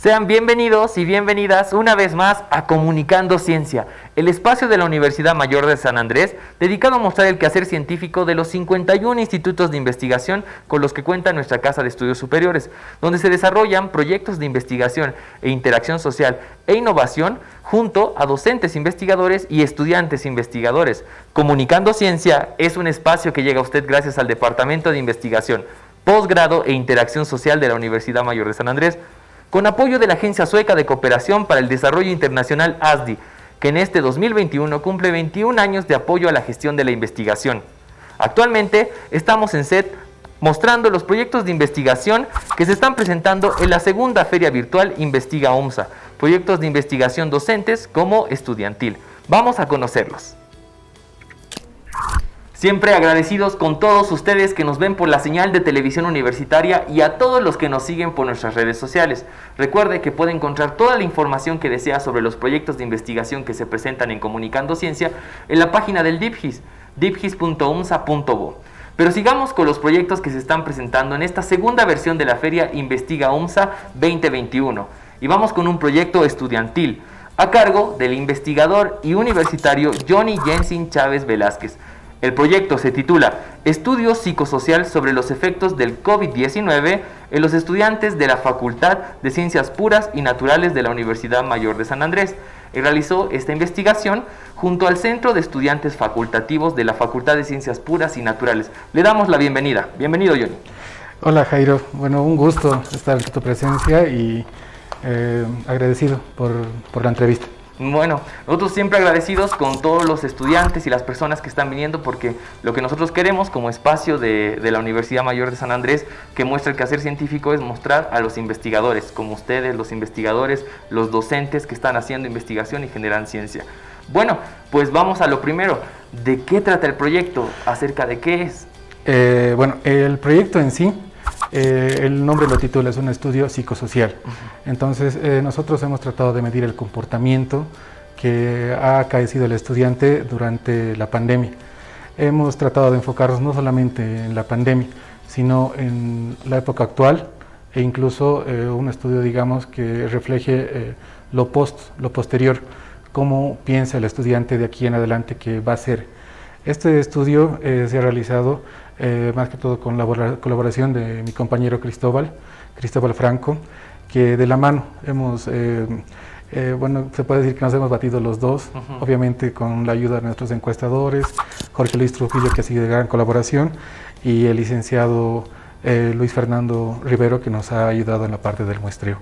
Sean bienvenidos y bienvenidas una vez más a Comunicando Ciencia, el espacio de la Universidad Mayor de San Andrés dedicado a mostrar el quehacer científico de los 51 institutos de investigación con los que cuenta nuestra Casa de Estudios Superiores, donde se desarrollan proyectos de investigación e interacción social e innovación junto a docentes investigadores y estudiantes investigadores. Comunicando Ciencia es un espacio que llega a usted gracias al Departamento de Investigación, Posgrado e Interacción Social de la Universidad Mayor de San Andrés, con apoyo de la Agencia Sueca de Cooperación para el Desarrollo Internacional ASDI, que en este 2021 cumple 21 años de apoyo a la gestión de la investigación. Actualmente estamos en SET mostrando los proyectos de investigación que se están presentando en la segunda feria virtual Investiga UMSA, proyectos de investigación docentes como estudiantil. Vamos a conocerlos. Siempre agradecidos con todos ustedes que nos ven por la señal de televisión universitaria y a todos los que nos siguen por nuestras redes sociales. Recuerde que puede encontrar toda la información que desea sobre los proyectos de investigación que se presentan en Comunicando Ciencia en la página del DIPGIS, dipgis.umsa.bo. Pero sigamos con los proyectos que se están presentando en esta segunda versión de la feria Investiga UMSA 2021. Y vamos con un proyecto estudiantil a cargo del investigador y universitario Johnny Jensen Chávez Velázquez. El proyecto se titula Estudio Psicosocial sobre los efectos del COVID-19 en los estudiantes de la Facultad de Ciencias Puras y Naturales de la Universidad Mayor de San Andrés. Y realizó esta investigación junto al Centro de Estudiantes Facultativos de la Facultad de Ciencias Puras y Naturales. Le damos la bienvenida. Bienvenido, Johnny. Hola, Jairo. Bueno, un gusto estar en tu presencia y agradecido por la entrevista. Bueno, nosotros siempre agradecidos con todos los estudiantes y las personas que están viniendo, porque lo que nosotros queremos como espacio de la Universidad Mayor de San Andrés, que muestra el quehacer científico, es mostrar a los investigadores, como ustedes, los investigadores, los docentes que están haciendo investigación y generan ciencia. Bueno, pues vamos a lo primero. ¿De qué trata el proyecto? ¿Acerca de qué es? Bueno, el proyecto en sí, el nombre lo titula, es un estudio psicosocial. Entonces, nosotros hemos tratado de medir el comportamiento que ha acaecido el estudiante durante la pandemia. Hemos tratado de enfocarnos no solamente en la pandemia, sino en la época actual e incluso un estudio, digamos, que refleje lo posterior, cómo piensa el estudiante de aquí en adelante que va a ser. Este estudio se ha realizado más que todo con la colaboración de mi compañero Cristóbal Franco, que de la mano hemos, bueno, se puede decir que nos hemos batido los dos, obviamente con la ayuda de nuestros encuestadores, Jorge Luis Trujillo, que ha sido de gran colaboración, y el licenciado Luis Fernando Rivero, que nos ha ayudado en la parte del muestreo.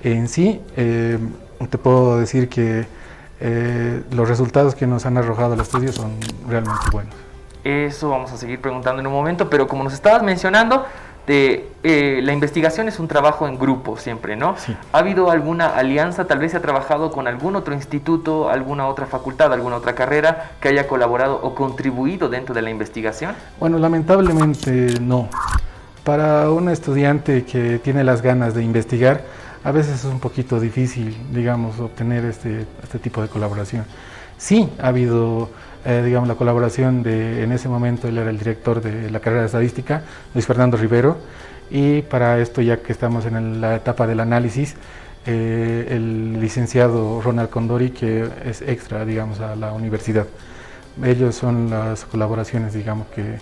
En sí, te puedo decir que los resultados que nos han arrojado el estudio son realmente buenos. Eso vamos a seguir preguntando en un momento, pero como nos estabas mencionando, la investigación es un trabajo en grupo siempre, ¿no? Sí. ¿Ha habido alguna alianza? Tal vez se ha trabajado con algún otro instituto, alguna otra facultad, alguna otra carrera que haya colaborado o contribuido dentro de la investigación. Bueno, lamentablemente no. Para un estudiante que tiene las ganas de investigar, a veces es un poquito difícil, digamos, obtener este tipo de colaboración. Sí, ha habido, digamos, la colaboración de, en ese momento él era el director de la carrera de estadística, Luis Fernando Rivero, y para esto, ya que estamos en la etapa del análisis, el licenciado Ronald Condori, que es extra, digamos, a la universidad. Ellos son las colaboraciones, digamos, que,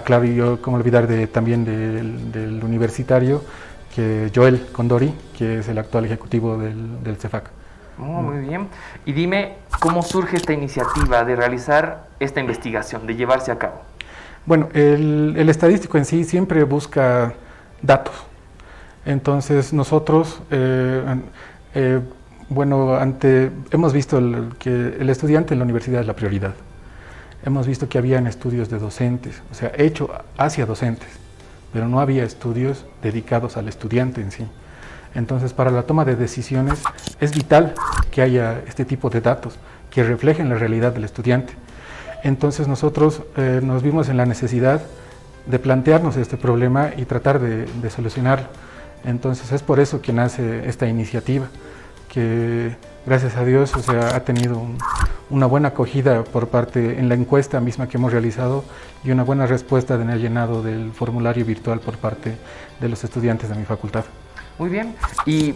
claro, y yo como olvidar también del universitario, que Joel Condori, que es el actual ejecutivo del CEFAC. Oh, muy bien. Y dime, ¿cómo surge esta iniciativa de realizar esta investigación, de llevarse a cabo? Bueno, el estadístico en sí siempre busca datos. Entonces nosotros, bueno, hemos visto que el estudiante en la universidad es la prioridad. Hemos visto que habían estudios de docentes, o sea, hecho hacia docentes, pero no había estudios dedicados al estudiante en sí. Entonces, para la toma de decisiones es vital que haya este tipo de datos que reflejen la realidad del estudiante. Entonces, nosotros nos vimos en la necesidad de plantearnos este problema y tratar de solucionarlo. Entonces, es por eso que nace esta iniciativa, que gracias a Dios, o sea, ha tenido una buena acogida por parte en la encuesta misma que hemos realizado y una buena respuesta en el llenado del formulario virtual por parte de los estudiantes de mi facultad. Muy bien. Y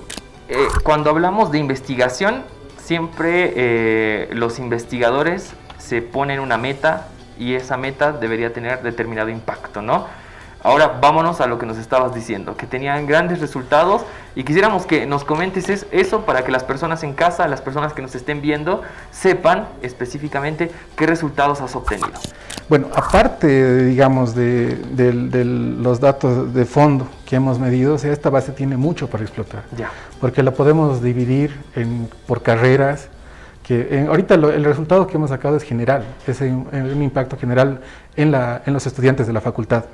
cuando hablamos de investigación, siempre los investigadores se ponen una meta y esa meta debería tener determinado impacto, ¿no? Ahora vámonos a lo que nos estabas diciendo, que tenían grandes resultados y quisiéramos que nos comentes eso para que las personas en casa, las personas que nos estén viendo, sepan específicamente qué resultados has obtenido. Bueno, aparte, digamos, de los datos de fondo que hemos medido, o sea, esta base tiene mucho para explotar, porque la podemos dividir por carreras. Ahorita el resultado que hemos sacado es general, es un impacto general en los estudiantes de la facultad,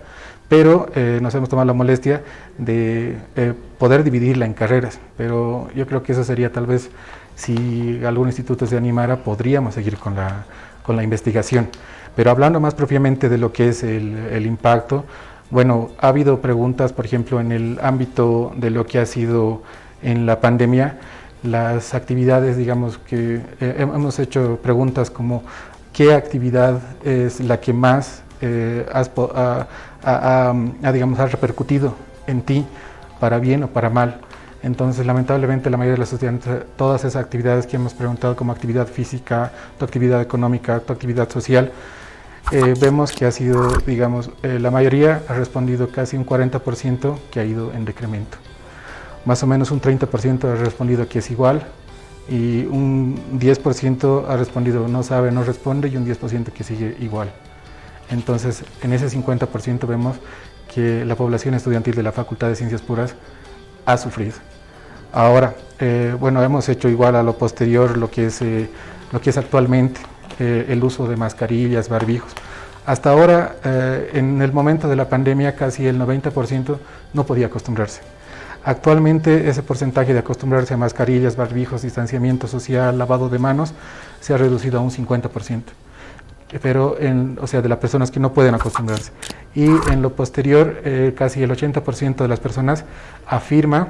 pero nos hemos tomado la molestia de poder dividirla en carreras, pero yo creo que eso sería tal vez, si algún instituto se animara, podríamos seguir con la investigación. Pero hablando más propiamente de lo que es el impacto, bueno, ha habido preguntas, por ejemplo, en el ámbito de lo que ha sido en la pandemia, las actividades, digamos que hemos hecho preguntas como ¿qué actividad es la que más digamos, ha repercutido en ti para bien o para mal? Entonces, lamentablemente, la mayoría de los estudiantes, todas esas actividades que hemos preguntado como actividad física, tu actividad económica, tu actividad social, vemos que ha sido, digamos, la mayoría ha respondido casi un 40% que ha ido en decremento. Más o menos un 30% ha respondido que es igual y un 10% ha respondido no sabe, no responde y un 10% que sigue igual. Entonces, en ese 50% vemos que la población estudiantil de la Facultad de Ciencias Puras ha sufrido. Ahora, bueno, hemos hecho igual a lo posterior lo que es actualmente el uso de mascarillas, barbijos. Hasta ahora, en el momento de la pandemia, casi el 90% no podía acostumbrarse. Actualmente ese porcentaje de acostumbrarse a mascarillas, barbijos, distanciamiento social, lavado de manos, se ha reducido a un 50%. Pero o sea, de las personas que no pueden acostumbrarse. Y en lo posterior, casi el 80% de las personas afirma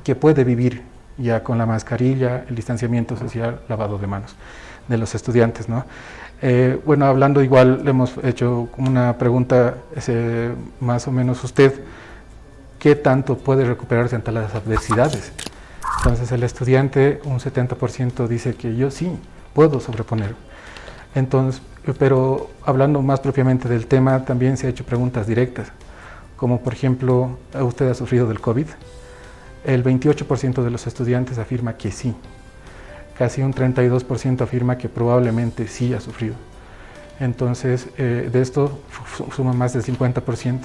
que puede vivir ya con la mascarilla, el distanciamiento social, lavado de manos de los estudiantes, ¿no? Bueno, hablando igual, le hemos hecho una pregunta más o menos usted, ¿qué tanto puede recuperarse ante las adversidades? Entonces el estudiante, un 70% dice que yo sí puedo sobreponer. Entonces, pero hablando más propiamente del tema, también se ha hecho preguntas directas, como por ejemplo, ¿usted ha sufrido del COVID? El 28% de los estudiantes afirma que sí. Casi un 32% afirma que probablemente sí ha sufrido. Entonces, de esto suma más del 50%.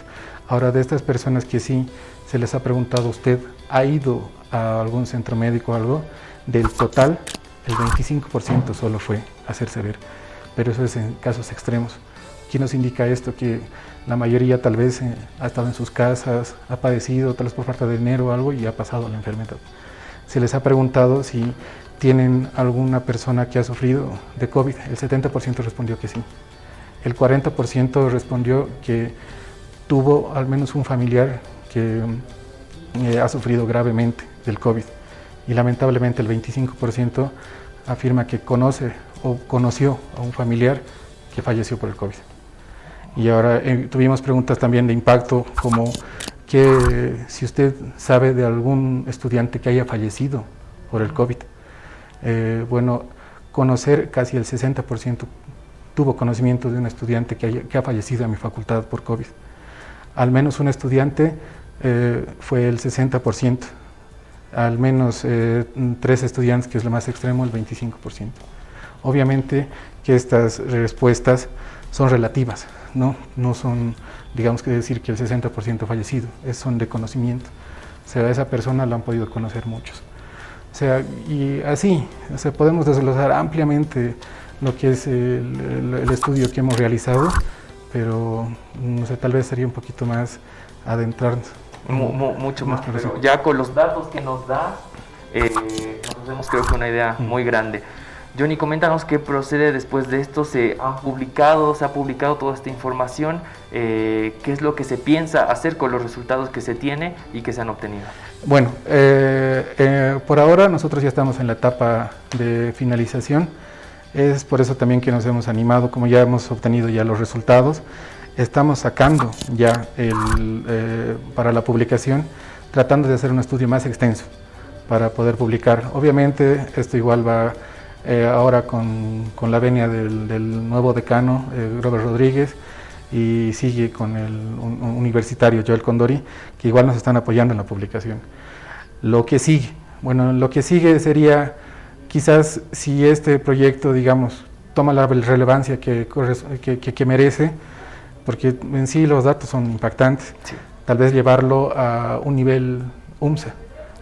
Ahora, de estas personas que sí, se les ha preguntado, ¿usted ha ido a algún centro médico o algo? Del total, el 25% solo fue a hacerse ver. Pero eso es en casos extremos. ¿Qué nos indica esto? Que la mayoría tal vez ha estado en sus casas, ha padecido, tal vez por falta de dinero o algo, y ha pasado la enfermedad. Se les ha preguntado si tienen alguna persona que ha sufrido de COVID. El 70% respondió que sí. El 40% respondió que tuvo al menos un familiar que ha sufrido gravemente del COVID. Y lamentablemente el 25% afirma que conoce o conoció a un familiar que falleció por el COVID. Y ahora tuvimos preguntas también de impacto, como que si usted sabe de algún estudiante que haya fallecido por el COVID. Bueno, conocer, casi el 60% tuvo conocimiento de un estudiante que ha fallecido en mi facultad por COVID. Al menos un estudiante fue el 60%, al menos 3 estudiantes, que es lo más extremo, el 25%. Obviamente que estas respuestas son relativas, no son, digamos, que decir que el 60% fallecido, son de conocimiento. O sea, a esa persona la han podido conocer muchos. O sea, y así, o sea, podemos desglosar ampliamente lo que es el estudio que hemos realizado, pero no sé, tal vez sería un poquito más adentrarnos. Mucho más, pero ya con los datos que nos da, nos hacemos, creo que, una idea muy grande. Johnny, coméntanos qué procede después de esto. Se ha publicado toda esta información, qué es lo que se piensa hacer con los resultados que se tiene y que se han obtenido. Bueno, por ahora nosotros ya estamos en la etapa de finalización. Es por eso también que nos hemos animado, como ya hemos obtenido ya los resultados. Estamos sacando ya para la publicación, tratando de hacer un estudio más extenso, para poder publicar. Obviamente esto igual va ahora con la venia del nuevo decano, Robert Rodríguez, y sigue con el universitario Joel Condori, que igual nos están apoyando en la publicación. Lo que sigue sería quizás si este proyecto, digamos, toma la relevancia que merece, porque en sí los datos son impactantes, sí. Tal vez llevarlo a un nivel UMSA,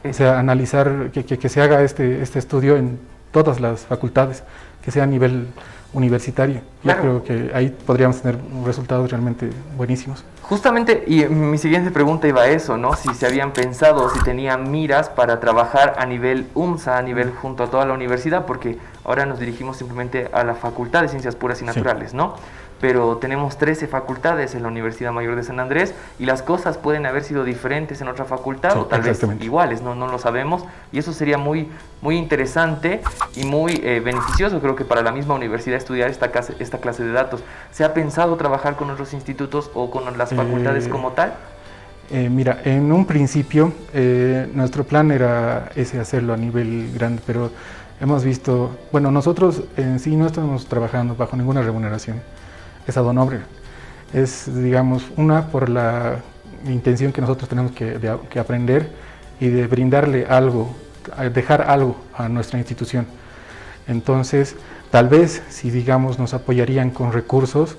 o sea, analizar, que se haga este estudio en todas las facultades, que sea a nivel universitario. Claro. Yo creo que ahí podríamos tener resultados realmente buenísimos. Justamente, y mi siguiente pregunta iba a eso, ¿no? Si se habían pensado, si tenían miras para trabajar a nivel UMSA, a nivel junto a toda la universidad, porque ahora nos dirigimos simplemente a la Facultad de Ciencias Puras y Naturales, sí. ¿no? Pero tenemos 13 facultades en la Universidad Mayor de San Andrés y las cosas pueden haber sido diferentes en otra facultad, sí, o tal vez iguales, no lo sabemos, y eso sería muy interesante y muy beneficioso, creo que para la misma universidad estudiar esta clase de datos. ¿Se ha pensado trabajar con otros institutos o con las facultades como tal? Mira, en un principio nuestro plan era hacerlo a nivel grande, pero hemos visto, bueno, nosotros en sí no estamos trabajando bajo ninguna remuneración. Es ad honorem. Es, digamos, por la intención que nosotros tenemos que aprender y de brindarle algo, dejar algo a nuestra institución. Entonces, tal vez, si digamos nos apoyarían con recursos,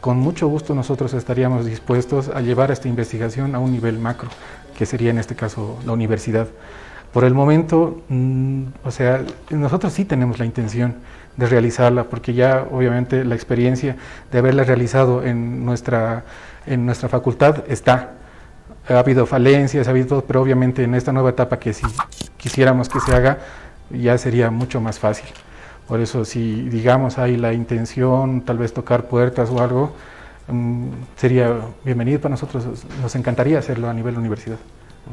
con mucho gusto nosotros estaríamos dispuestos a llevar esta investigación a un nivel macro, que sería en este caso la universidad. Por el momento, o sea, nosotros sí tenemos la intención de realizarla, porque ya obviamente la experiencia de haberla realizado en nuestra facultad está. Ha habido falencias, ha habido todo, pero obviamente en esta nueva etapa que si quisiéramos que se haga, ya sería mucho más fácil. Por eso si digamos hay la intención, tal vez tocar puertas o algo, sería bienvenido para nosotros, nos encantaría hacerlo a nivel universidad.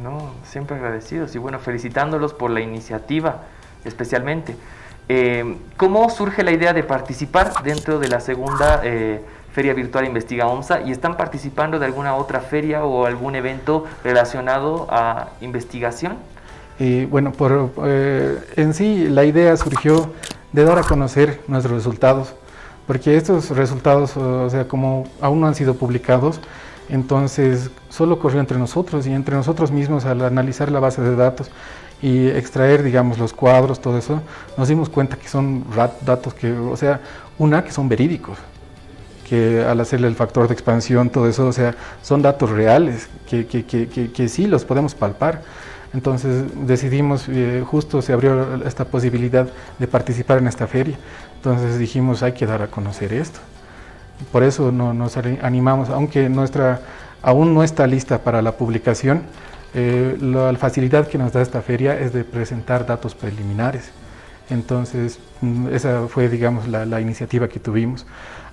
No, siempre agradecidos y bueno, felicitándolos por la iniciativa especialmente. ¿Cómo surge la idea de participar dentro de la segunda Feria Virtual Investiga OMSA? ¿Y están participando de alguna otra feria o algún evento relacionado a investigación? Bueno, en sí la idea surgió de dar a conocer nuestros resultados, porque estos resultados, o sea, como aún no han sido publicados, entonces solo corrió entre nosotros y entre nosotros mismos al analizar la base de datos y extraer, digamos, los cuadros, todo eso, nos dimos cuenta que son datos que, o sea, que son verídicos, que al hacerle el factor de expansión, todo eso, o sea, son datos reales, que sí los podemos palpar. Entonces decidimos, justo se abrió esta posibilidad de participar en esta feria, entonces dijimos hay que dar a conocer esto. Por eso nos animamos, aunque aún no está lista para la publicación, la facilidad que nos da esta feria es de presentar datos preliminares. Entonces, esa fue, digamos, la iniciativa que tuvimos.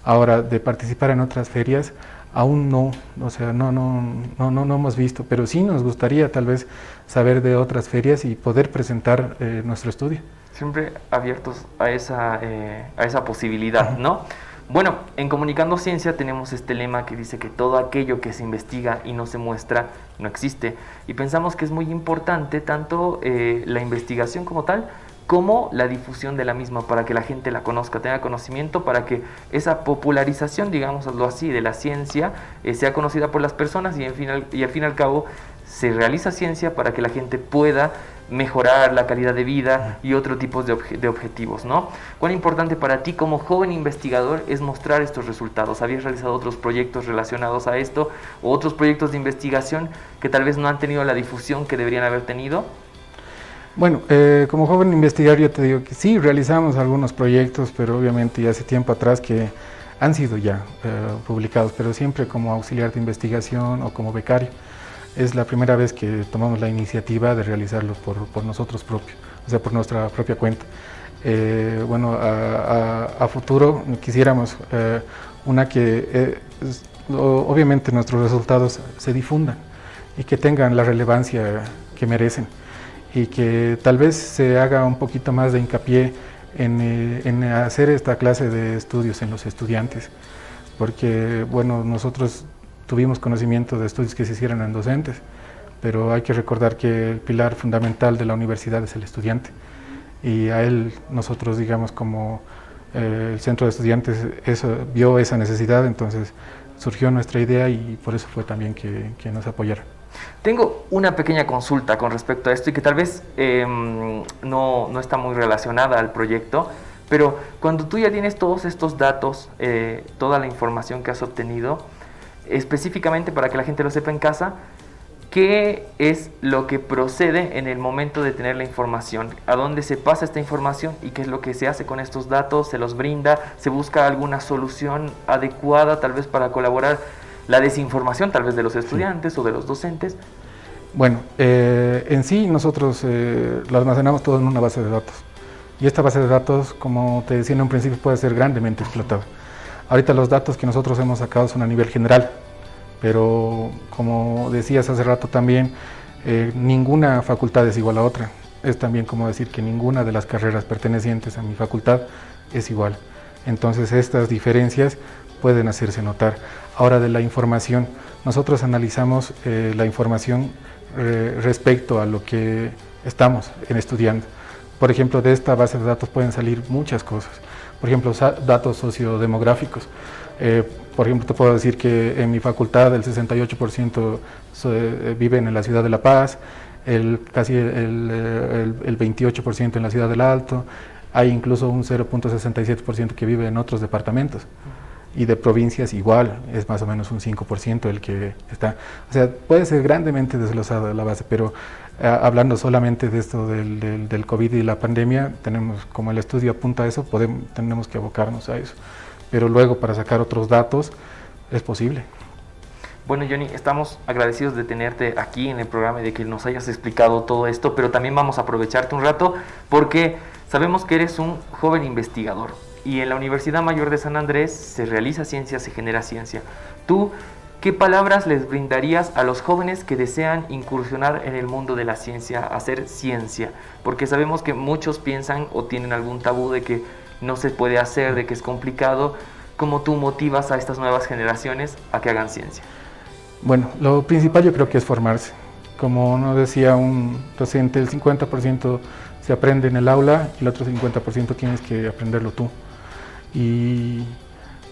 Ahora, de participar en otras ferias, aún no, o sea, no hemos visto, pero sí nos gustaría tal vez saber de otras ferias y poder presentar nuestro estudio. Siempre abiertos a esa posibilidad, ¿no? Bueno, en Comunicando Ciencia tenemos este lema que dice que todo aquello que se investiga y no se muestra no existe. Y pensamos que es muy importante tanto la investigación como tal, como la difusión de la misma para que la gente la conozca, tenga conocimiento, para que esa popularización, digámoslo así, de la ciencia sea conocida por las personas y al fin y al cabo se realiza ciencia para que la gente pueda mejorar la calidad de vida y otro tipo de objetivos, ¿no? ¿Cuán importante para ti como joven investigador es mostrar estos resultados? ¿Habías realizado otros proyectos relacionados a esto o otros proyectos de investigación que tal vez no han tenido la difusión que deberían haber tenido? Bueno, como joven investigador yo te digo que sí, realizamos algunos proyectos, pero obviamente ya hace tiempo atrás que han sido ya publicados, pero siempre como auxiliar de investigación o como becario. Es la primera vez que tomamos la iniciativa de realizarlo por nosotros propios, o sea, por nuestra propia cuenta. Bueno, a futuro quisiéramos obviamente nuestros resultados se difundan y que tengan la relevancia que merecen y que tal vez se haga un poquito más de hincapié en hacer esta clase de estudios en los estudiantes, porque bueno, nosotros tuvimos conocimiento de estudios que se hicieron en docentes, pero hay que recordar que el pilar fundamental de la universidad es el estudiante, y a él nosotros, digamos, como el centro de estudiantes vio esa necesidad, entonces surgió nuestra idea y por eso fue también que nos apoyaron. Tengo una pequeña consulta con respecto a esto y que tal vez no está muy relacionada al proyecto, pero cuando tú ya tienes todos estos datos, toda la información que has obtenido, específicamente para que la gente lo sepa en casa, ¿qué es lo que procede en el momento de tener la información? ¿A dónde se pasa esta información y qué es lo que se hace con estos datos? ¿Se los brinda? ¿Se busca alguna solución adecuada tal vez para colaborar la desinformación tal vez de los estudiantes o de los docentes? Bueno, en sí nosotros lo almacenamos todo en una base de datos, y esta base de datos, como te decía en un principio, puede ser grandemente explotada. Ahorita los datos que nosotros hemos sacado son a nivel general, pero como decías hace rato también, ninguna facultad es igual a otra. Es también como decir que ninguna de las carreras pertenecientes a mi facultad es igual. Entonces estas diferencias pueden hacerse notar. Ahora, de la información, nosotros analizamos la información respecto a lo que estamos estudiando. Por ejemplo, de esta base de datos pueden salir muchas cosas. Por ejemplo, datos sociodemográficos. Por ejemplo, te puedo decir que en mi facultad el 68% viven en la ciudad de La Paz, casi el 28% en la ciudad del Alto, hay incluso un 0.67% que vive en otros departamentos, y de provincias igual, es más o menos un 5% el que está. O sea, puede ser grandemente desglosada la base, pero hablando solamente de esto del COVID y la pandemia, tenemos, como el estudio apunta a eso, tenemos que abocarnos a eso. Pero luego, para sacar otros datos, es posible. Bueno, Johnny, estamos agradecidos de tenerte aquí en el programa y de que nos hayas explicado todo esto, pero también vamos a aprovecharte un rato porque sabemos que eres un joven investigador y en la Universidad Mayor de San Andrés se realiza ciencia, se genera ciencia. ¿Tú qué palabras les brindarías a los jóvenes que desean incursionar en el mundo de la ciencia, hacer ciencia? Porque sabemos que muchos piensan o tienen algún tabú de que no se puede hacer, de que es complicado. ¿Cómo tú motivas a estas nuevas generaciones a que hagan ciencia? Bueno, lo principal yo creo que es formarse. Como nos decía un docente, el 50% se aprende en el aula y el otro 50% tienes que aprenderlo tú. Y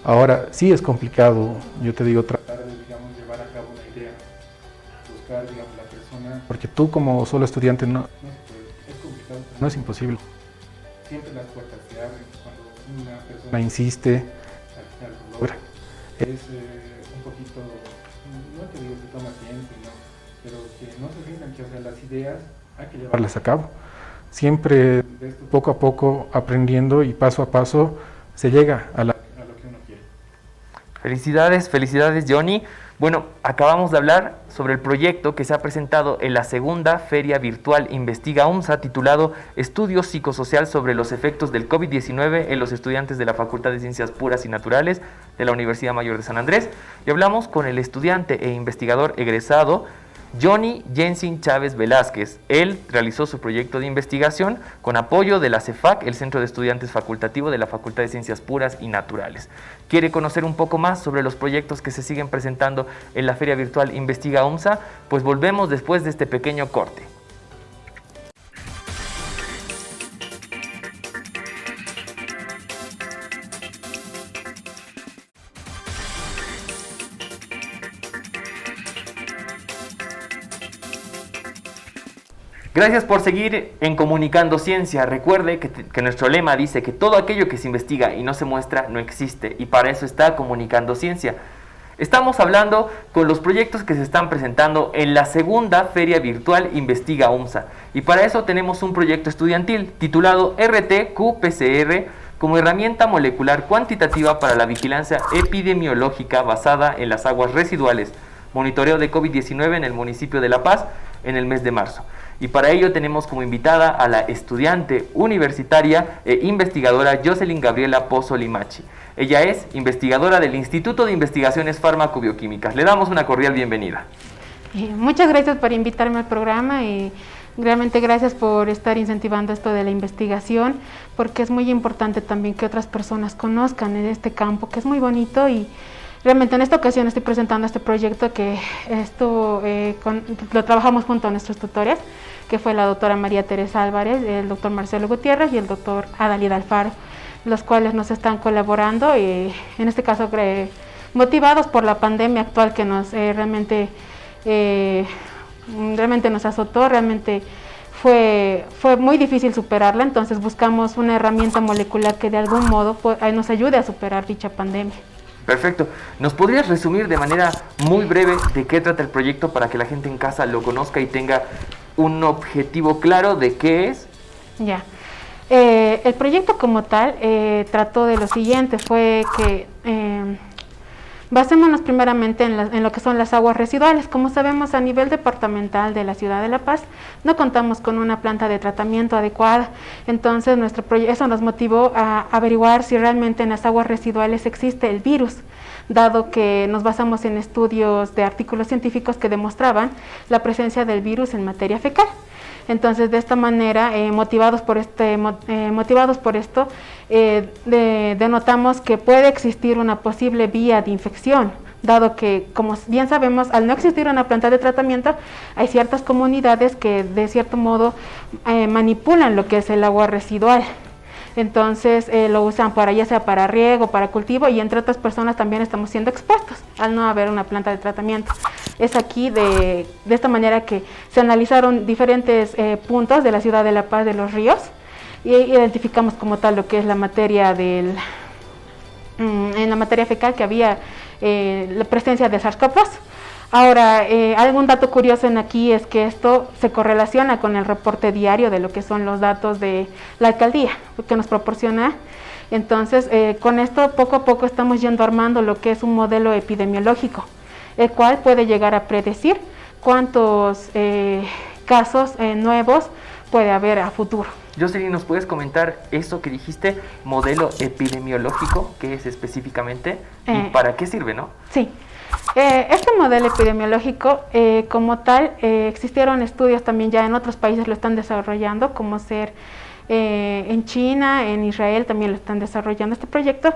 ahora sí es complicado, yo te digo, tratar de, digamos, llevar a cabo una idea, buscar, digamos, la persona, porque tú como solo estudiante no se puede, es complicado, pero no es imposible. Siempre las puertas se abren cuando una persona insiste, al final lo logra. Es un poquito, no te digo que toma tiempo, no, pero que no se rindan, que, o sea, las ideas hay que llevarlas a cabo. Siempre poco a poco aprendiendo y paso a paso se llega a lo que uno quiere. Felicidades, felicidades, Johnny. Bueno, acabamos de hablar sobre el proyecto que se ha presentado en la segunda Feria Virtual Investiga UMSA, titulado Estudio Psicosocial sobre los efectos del COVID-19 en los estudiantes de la Facultad de Ciencias Puras y Naturales de la Universidad Mayor de San Andrés. Y hablamos con el estudiante e investigador egresado Johnny Jensin Chávez Velázquez. Él realizó su proyecto de investigación con apoyo de la CEFAC, el Centro de Estudiantes Facultativo de la Facultad de Ciencias Puras y Naturales. ¿Quiere conocer un poco más sobre los proyectos que se siguen presentando en la Feria Virtual Investiga UMSA? Pues volvemos después de este pequeño corte. Gracias por seguir en Comunicando Ciencia. Recuerde que nuestro lema dice que todo aquello que se investiga y no se muestra no existe, y para eso está Comunicando Ciencia. Estamos hablando con los proyectos que se están presentando en la segunda Feria Virtual Investiga UMSA, y para eso tenemos un proyecto estudiantil titulado RT-qPCR como herramienta molecular cuantitativa para la vigilancia epidemiológica basada en las aguas residuales, monitoreo de COVID-19 en el municipio de La Paz en el mes de marzo. Y para ello tenemos como invitada a la estudiante universitaria e investigadora Jocelyn Gabriela Pozo Limachi. Ella es investigadora del Instituto de Investigaciones Fármaco-Bioquímicas. Le damos una cordial bienvenida. Muchas gracias por invitarme al programa y realmente gracias por estar incentivando esto de la investigación, porque es muy importante también que otras personas conozcan en este campo, que es muy bonito y Realmente en esta ocasión estoy presentando este proyecto que lo trabajamos junto a nuestros tutores, que fue la doctora María Teresa Álvarez, el doctor Marcelo Gutiérrez y el doctor Adalida Alfaro, los cuales nos están colaborando y en este caso motivados por la pandemia actual que nos realmente nos azotó, realmente fue muy difícil superarla, entonces buscamos una herramienta molecular que de algún modo nos ayude a superar dicha pandemia. Perfecto. ¿Nos podrías resumir de manera muy breve de qué trata el proyecto para que la gente en casa lo conozca y tenga un objetivo claro de qué es? Ya. El proyecto como tal trató de lo siguiente, fue que basémonos primeramente en lo que son las aguas residuales. Como sabemos, a nivel departamental de la ciudad de La Paz no contamos con una planta de tratamiento adecuada, entonces eso nos motivó a averiguar si realmente en las aguas residuales existe el virus, dado que nos basamos en estudios de artículos científicos que demostraban la presencia del virus en materia fecal. Entonces, de esta manera, motivados por esto, denotamos que puede existir una posible vía de infección, dado que, como bien sabemos, al no existir una planta de tratamiento, hay ciertas comunidades que de cierto modo manipulan lo que es el agua residual. Entonces lo usan ya sea para riego, para cultivo, y entre otras personas también estamos siendo expuestos al no haber una planta de tratamiento. Es aquí de esta manera que se analizaron diferentes puntos de la ciudad de La Paz, de los ríos, y identificamos como tal lo que es la materia en la materia fecal que había la presencia de SARS-CoV-2. Ahora, algún dato curioso aquí es que esto se correlaciona con el reporte diario de lo que son los datos de la alcaldía que nos proporciona. Entonces, con esto poco a poco estamos yendo armando lo que es un modelo epidemiológico, el cual puede llegar a predecir cuántos casos nuevos puede haber a futuro. Jocelyn, ¿nos puedes comentar eso que dijiste, modelo epidemiológico, qué es específicamente y para qué sirve, no? Sí. Este modelo epidemiológico, como tal, existieron estudios también ya en otros países lo están desarrollando, como en China, en Israel también lo están desarrollando este proyecto.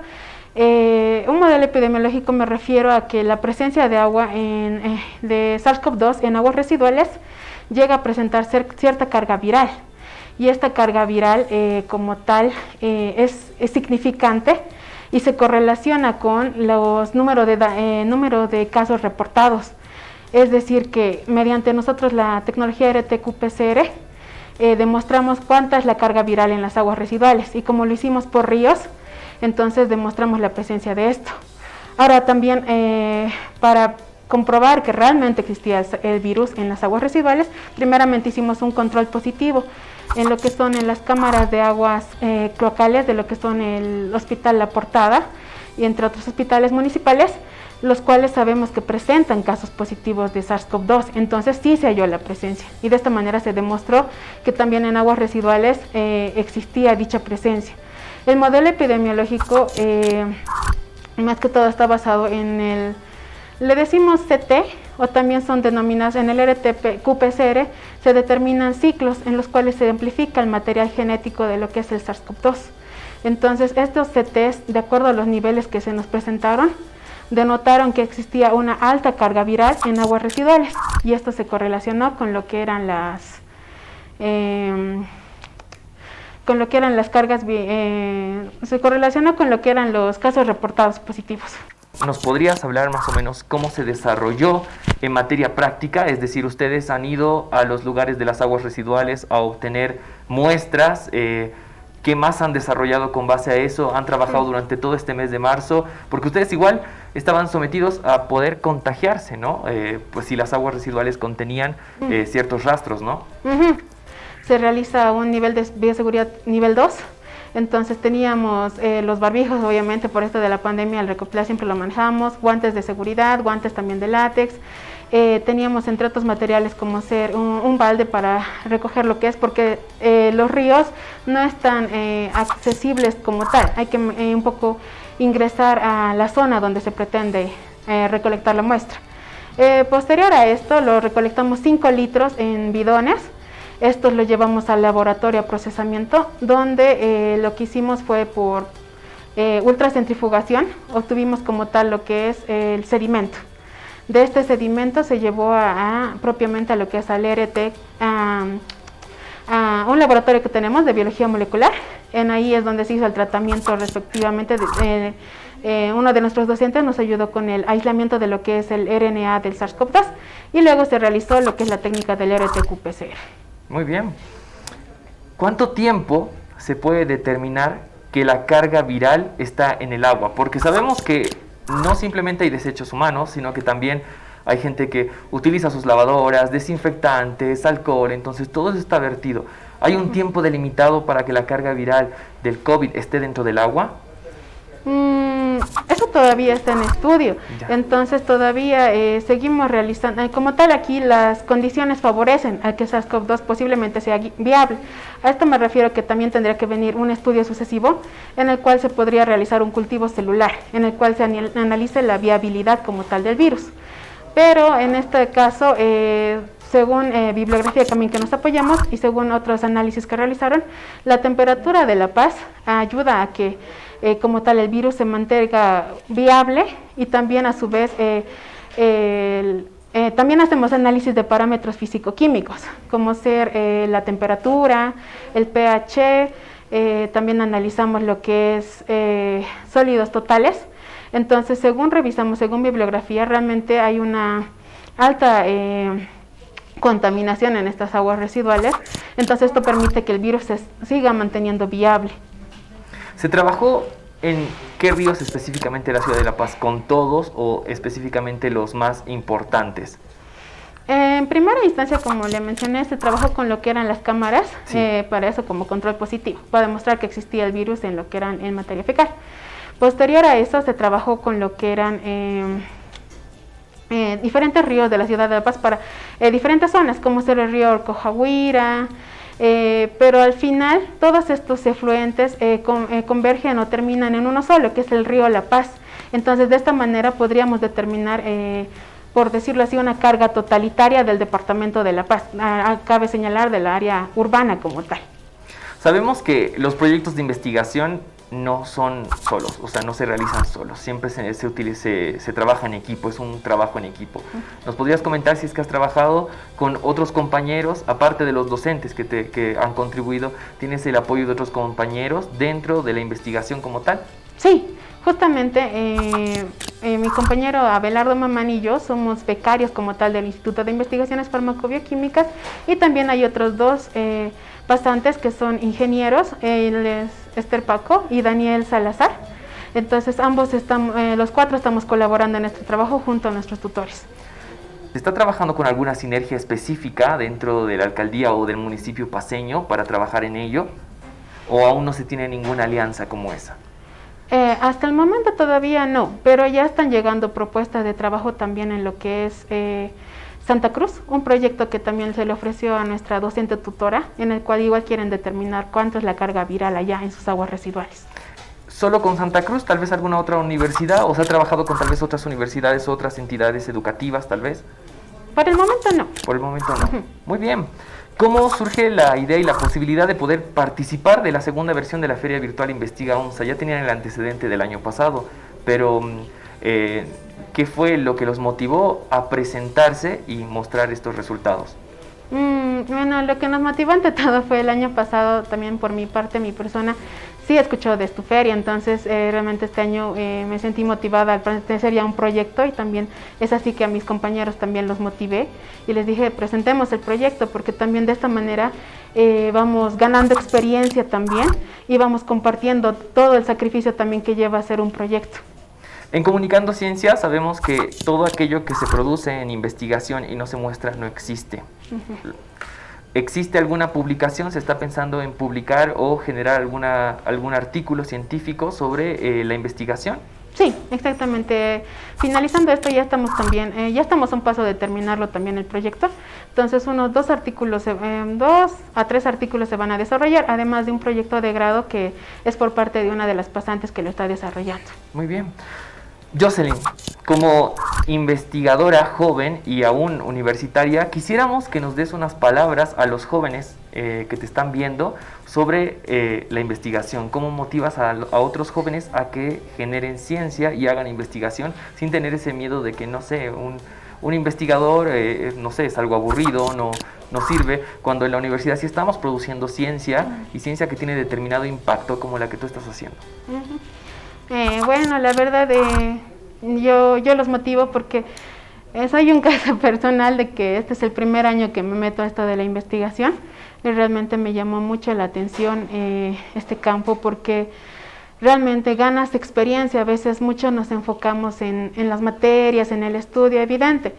Un modelo epidemiológico me refiero a que la presencia de agua de SARS-CoV-2 en aguas residuales llega a presentar cierta carga viral, y esta carga viral como tal es significante y se correlaciona con los número de casos reportados. Es decir, que mediante nosotros la tecnología RT-qPCR demostramos cuánta es la carga viral en las aguas residuales, y como lo hicimos por ríos, entonces demostramos la presencia de esto. Ahora también para comprobar que realmente existía el virus en las aguas residuales, primeramente hicimos un control positivo en lo que son en las cámaras de aguas locales de lo que son el Hospital La Portada y entre otros hospitales municipales, los cuales sabemos que presentan casos positivos de SARS-CoV-2, entonces sí se halló la presencia, y de esta manera se demostró que también en aguas residuales existía dicha presencia. El modelo epidemiológico más que todo está basado le decimos CT, o también son denominadas en el RT-qPCR, se determinan ciclos en los cuales se amplifica el material genético de lo que es el SARS-CoV-2. Entonces, estos CTs, de acuerdo a los niveles que se nos presentaron, denotaron que existía una alta carga viral en aguas residuales, y esto se correlacionó con lo que eran las cargas, se correlacionó con lo que eran los casos reportados positivos. ¿Nos podrías hablar más o menos cómo se desarrolló en materia práctica? Es decir, ustedes han ido a los lugares de las aguas residuales a obtener muestras. ¿Qué más han desarrollado con base a eso? ¿Han trabajado durante todo este mes de marzo? Porque ustedes igual estaban sometidos a poder contagiarse, ¿no? Pues si las aguas residuales contenían ciertos rastros, ¿no? Se realiza un nivel de bioseguridad nivel 2. Entonces teníamos los barbijos, obviamente por esto de la pandemia, al recopilar siempre lo manejamos, guantes de seguridad, guantes también de látex, teníamos entre otros materiales como un balde para recoger lo que es, porque los ríos no están accesibles como tal, hay que un poco ingresar a la zona donde se pretende recolectar la muestra. Posterior a esto lo recolectamos 5 litros en bidones. Estos los llevamos al laboratorio a procesamiento, donde lo que hicimos fue por ultracentrifugación, obtuvimos como tal lo que es el sedimento. De este sedimento se llevó propiamente a lo que es al ERT, a un laboratorio que tenemos de biología molecular. En ahí es donde se hizo el tratamiento respectivamente. Uno de nuestros docentes nos ayudó con el aislamiento de lo que es el RNA del SARS-CoV-2 y luego se realizó lo que es la técnica del RT-qPCR. Muy bien. ¿Cuánto tiempo se puede determinar que la carga viral está en el agua? Porque sabemos que no simplemente hay desechos humanos, sino que también hay gente que utiliza sus lavadoras, desinfectantes, alcohol, entonces todo eso está vertido. ¿Hay un tiempo delimitado para que la carga viral del COVID esté dentro del agua? Eso todavía está en estudio, entonces todavía seguimos realizando, como tal aquí las condiciones favorecen a que SARS-CoV-2 posiblemente sea viable. A esto me refiero que también tendría que venir un estudio sucesivo en el cual se podría realizar un cultivo celular, en el cual se analice la viabilidad como tal del virus. Pero en este caso, según bibliografía también que nos apoyamos y según otros análisis que realizaron, la temperatura de La Paz ayuda a que como tal el virus se mantenga viable y también a su vez también hacemos análisis de parámetros físico-químicos, como ser la temperatura, el pH, también analizamos lo que es sólidos totales. Entonces, según revisamos, según bibliografía, realmente hay una alta contaminación en estas aguas residuales, entonces esto permite que el virus se siga manteniendo viable. ¿Se trabajó en qué ríos específicamente de la ciudad de La Paz? ¿Con todos o específicamente los más importantes? En primera instancia, como le mencioné, se trabajó con lo que eran las cámaras, sí. Para eso como control positivo, para demostrar que existía el virus en lo que eran en materia fecal. Posterior a eso se trabajó con lo que eran diferentes ríos de la ciudad de La Paz para diferentes zonas, como ser el río Orcojahuira, pero al final todos estos efluentes convergen o terminan en uno solo, que es el río La Paz. Entonces de esta manera podríamos determinar, por decirlo así, una carga totalitaria del departamento de La Paz, cabe señalar del área urbana como tal. Sabemos que los proyectos de investigación no son solos, o sea, no se realizan solos, siempre se trabaja en equipo, es un trabajo en equipo. ¿Nos podrías comentar si es que has trabajado con otros compañeros, aparte de los docentes que han contribuido, tienes el apoyo de otros compañeros dentro de la investigación como tal? Sí, justamente mi compañero Abelardo Mamán y yo somos becarios como tal del Instituto de Investigaciones Farmacobioquímicas y también hay otros dos pasantes que son ingenieros, él es Esther Paco y Daniel Salazar. Entonces ambos los cuatro estamos colaborando en este trabajo junto a nuestros tutores. ¿Se está trabajando con alguna sinergia específica dentro de la alcaldía o del municipio paceño para trabajar en ello? ¿O aún no se tiene ninguna alianza como esa? Hasta el momento todavía no, pero ya están llegando propuestas de trabajo también en lo que es Santa Cruz, un proyecto que también se le ofreció a nuestra docente tutora, en el cual igual quieren determinar cuánto es la carga viral allá en sus aguas residuales. ¿Solo con Santa Cruz? ¿Tal vez alguna otra universidad? ¿O se ha trabajado con tal vez otras universidades, otras entidades educativas tal vez? Por el momento no. Por el momento no. Muy bien. ¿Cómo surge la idea y la posibilidad de poder participar de la segunda versión de la Feria Virtual Investiga ONSA? Ya tenían el antecedente del año pasado, pero ¿qué fue lo que los motivó a presentarse y mostrar estos resultados? Bueno, lo que nos motivó ante todo fue el año pasado, también por mi parte, mi persona, sí escuchó de tu feria, entonces realmente este año me sentí motivada al pertenecer ya a un proyecto y también es así que a mis compañeros también los motivé y les dije presentemos el proyecto porque también de esta manera vamos ganando experiencia también y vamos compartiendo todo el sacrificio también que lleva a hacer un proyecto. En Comunicando Ciencia sabemos que todo aquello que se produce en investigación y no se muestra no existe. ¿Existe alguna publicación? ¿Se está pensando en publicar o generar algún artículo científico sobre la investigación? Sí, exactamente. Finalizando esto ya estamos también, ya estamos a un paso de terminarlo también el proyecto. Entonces unos 2 a 3 artículos se van a desarrollar, además de un proyecto de grado que es por parte de una de las pasantes que lo está desarrollando. Muy bien. Jocelyn, como investigadora joven y aún universitaria, quisiéramos que nos des unas palabras a los jóvenes que te están viendo sobre la investigación. ¿Cómo motivas a otros jóvenes a que generen ciencia y hagan investigación sin tener ese miedo de que, no sé, un investigador, no sé, es algo aburrido, no sirve, cuando en la universidad sí estamos produciendo ciencia y ciencia que tiene determinado impacto como la que tú estás haciendo? Bueno, la verdad, yo los motivo porque soy un caso personal de que este es el primer año que me meto a esto de la investigación y realmente me llamó mucho la atención este campo porque realmente ganas experiencia. A veces mucho nos enfocamos en las materias, en el estudio, evidente.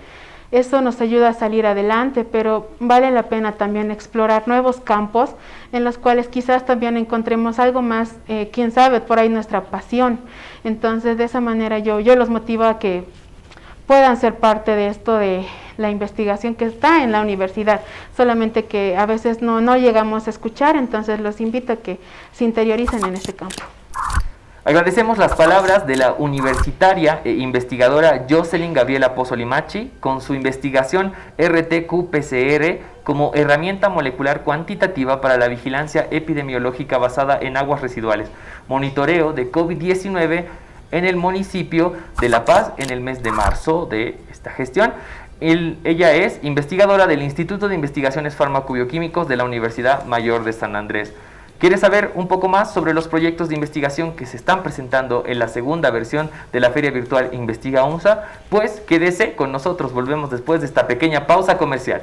Eso nos ayuda a salir adelante, pero vale la pena también explorar nuevos campos en los cuales quizás también encontremos algo más, quién sabe, por ahí nuestra pasión. Entonces, de esa manera yo los motivo a que puedan ser parte de esto de la investigación que está en la universidad, solamente que a veces no llegamos a escuchar, entonces los invito a que se interioricen en este campo. Agradecemos las palabras de la universitaria e investigadora Jocelyn Gabriela Pozo Limachi con su investigación RT-qPCR como herramienta molecular cuantitativa para la vigilancia epidemiológica basada en aguas residuales, monitoreo de COVID-19 en el municipio de La Paz en el mes de marzo de esta gestión. Ella es investigadora del Instituto de Investigaciones Farmaco-Bioquímicos de la Universidad Mayor de San Andrés. ¿Quieres saber un poco más sobre los proyectos de investigación que se están presentando en la segunda versión de la Feria Virtual Investiga UNSA? Pues quédese con nosotros, volvemos después de esta pequeña pausa comercial.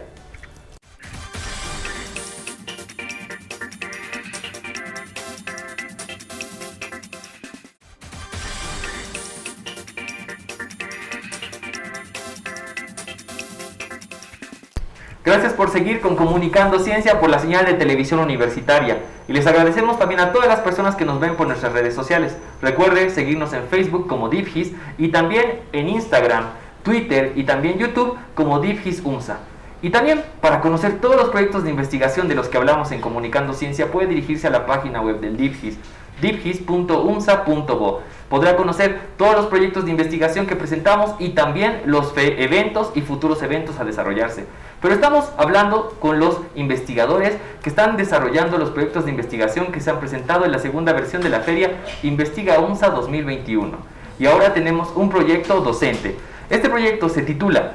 Gracias por seguir con Comunicando Ciencia por la señal de televisión universitaria. Y les agradecemos también a todas las personas que nos ven por nuestras redes sociales. Recuerde seguirnos en Facebook como DIFGIS y también en Instagram, Twitter y también YouTube como DIFGIS UNSA. Y también, para conocer todos los proyectos de investigación de los que hablamos en Comunicando Ciencia, puede dirigirse a la página web del DIFGIS, difgis.unsa.bo. Podrá conocer todos los proyectos de investigación que presentamos y también los eventos y futuros eventos a desarrollarse. Pero estamos hablando con los investigadores que están desarrollando los proyectos de investigación que se han presentado en la segunda versión de la Feria Investiga UNSA 2021. Y ahora tenemos un proyecto docente. Este proyecto se titula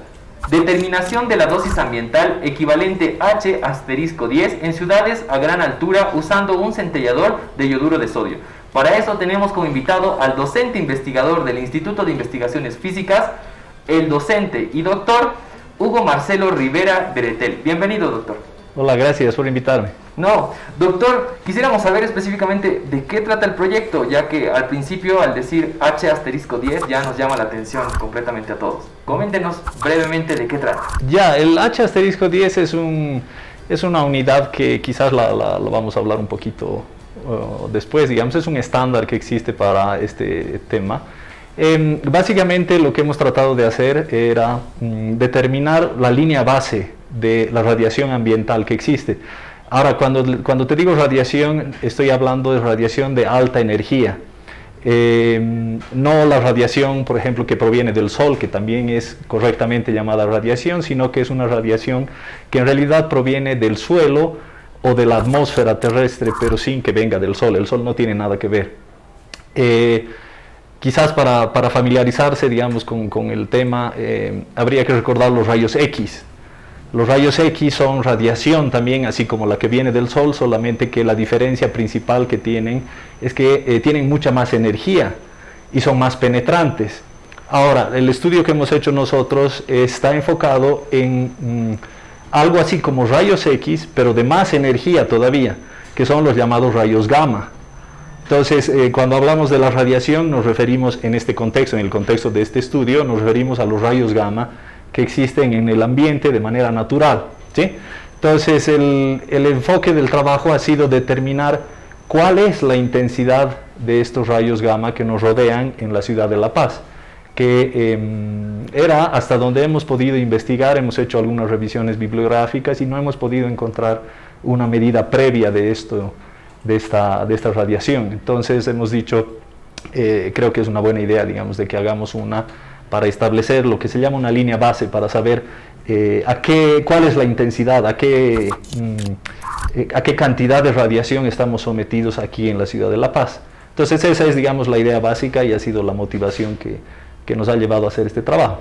Determinación de la dosis ambiental equivalente H*10 en ciudades a gran altura usando un centellador de yoduro de sodio. Para eso tenemos como invitado al docente investigador del Instituto de Investigaciones Físicas, el docente y doctor Hugo Marcelo Rivera Beretel. Bienvenido, doctor. Hola, gracias por invitarme. No, doctor, quisiéramos saber específicamente de qué trata el proyecto, ya que al principio al decir H*10 ya nos llama la atención completamente a todos. Coméntenos brevemente de qué trata. Ya, el H*10 es una unidad que quizás la vamos a hablar un poquito después, digamos, es un estándar que existe para este tema. Básicamente lo que hemos tratado de hacer era determinar la línea base de la radiación ambiental que existe. Ahora, cuando te digo radiación, estoy hablando de radiación de alta energía. No la radiación, por ejemplo, que proviene del Sol, que también es correctamente llamada radiación, sino que es una radiación que en realidad proviene del suelo o de la atmósfera terrestre, pero sin que venga del Sol. El Sol no tiene nada que ver. Quizás para familiarizarse, digamos, con el tema, habría que recordar los rayos X. Los rayos X son radiación también, así como la que viene del Sol, solamente que la diferencia principal que tienen es que tienen mucha más energía y son más penetrantes. Ahora, el estudio que hemos hecho nosotros está enfocado en algo así como rayos X, pero de más energía todavía, que son los llamados rayos gamma. Entonces, cuando hablamos de la radiación, nos referimos en este contexto, en el contexto de este estudio, nos referimos a los rayos gamma que existen en el ambiente de manera natural, ¿sí? Entonces, el enfoque del trabajo ha sido determinar cuál es la intensidad de estos rayos gamma que nos rodean en la ciudad de La Paz, que era hasta donde hemos podido investigar. Hemos hecho algunas revisiones bibliográficas y no hemos podido encontrar una medida previa de esto, de esta radiación. Entonces hemos dicho, creo que es una buena idea, digamos, de que hagamos una para establecer lo que se llama una línea base, para saber cuál es la intensidad, a qué cantidad de radiación estamos sometidos aquí en la ciudad de La Paz. Entonces esa es, digamos, la idea básica y ha sido la motivación que nos ha llevado a hacer este trabajo.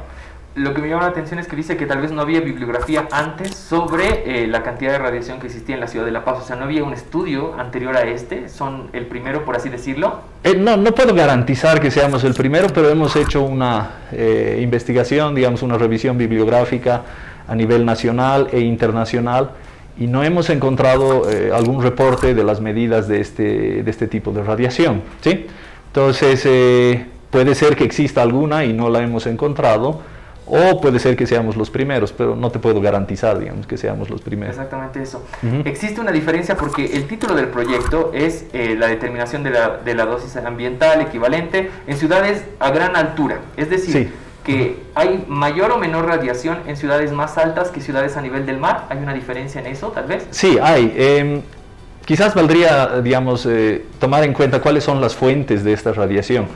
Lo que me llama la atención es que dice que tal vez no había bibliografía antes sobre la cantidad de radiación que existía en la ciudad de La Paz. O sea, no había un estudio anterior a este. ¿Son el primero, por así decirlo? No puedo garantizar que seamos el primero, pero hemos hecho una investigación, digamos, una revisión bibliográfica a nivel nacional e internacional y no hemos encontrado algún reporte de las medidas de este tipo de radiación, ¿sí? Entonces, puede ser que exista alguna y no la hemos encontrado, o puede ser que seamos los primeros, pero no te puedo garantizar, digamos, que seamos los primeros. Exactamente eso. Existe una diferencia porque el título del proyecto es la determinación de la dosis ambiental equivalente en ciudades a gran altura. Es decir, sí, que hay mayor o menor radiación en ciudades más altas que ciudades a nivel del mar. ¿Hay una diferencia en eso, tal vez? Sí, hay. Quizás valdría, digamos, tomar en cuenta cuáles son las fuentes de esta radiación.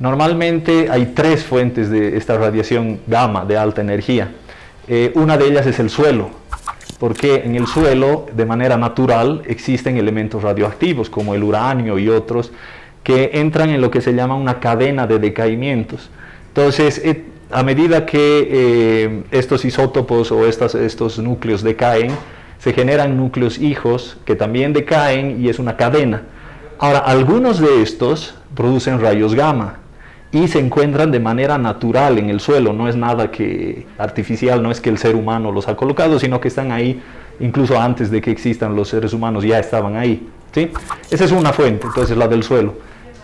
Normalmente hay 3 fuentes de esta radiación gamma de alta energía. Una de ellas es el suelo, porque en el suelo, de manera natural, existen elementos radioactivos como el uranio y otros que entran en lo que se llama una cadena de decaimientos. Entonces, a medida que estos isótopos o estos núcleos decaen, se generan núcleos hijos que también decaen y es una cadena. Ahora, algunos de estos producen rayos gamma y se encuentran de manera natural en el suelo, no es nada artificial, no es que el ser humano los ha colocado, sino que están ahí incluso antes de que existan los seres humanos, ya estaban ahí, ¿sí? Esa es una fuente, entonces la del suelo.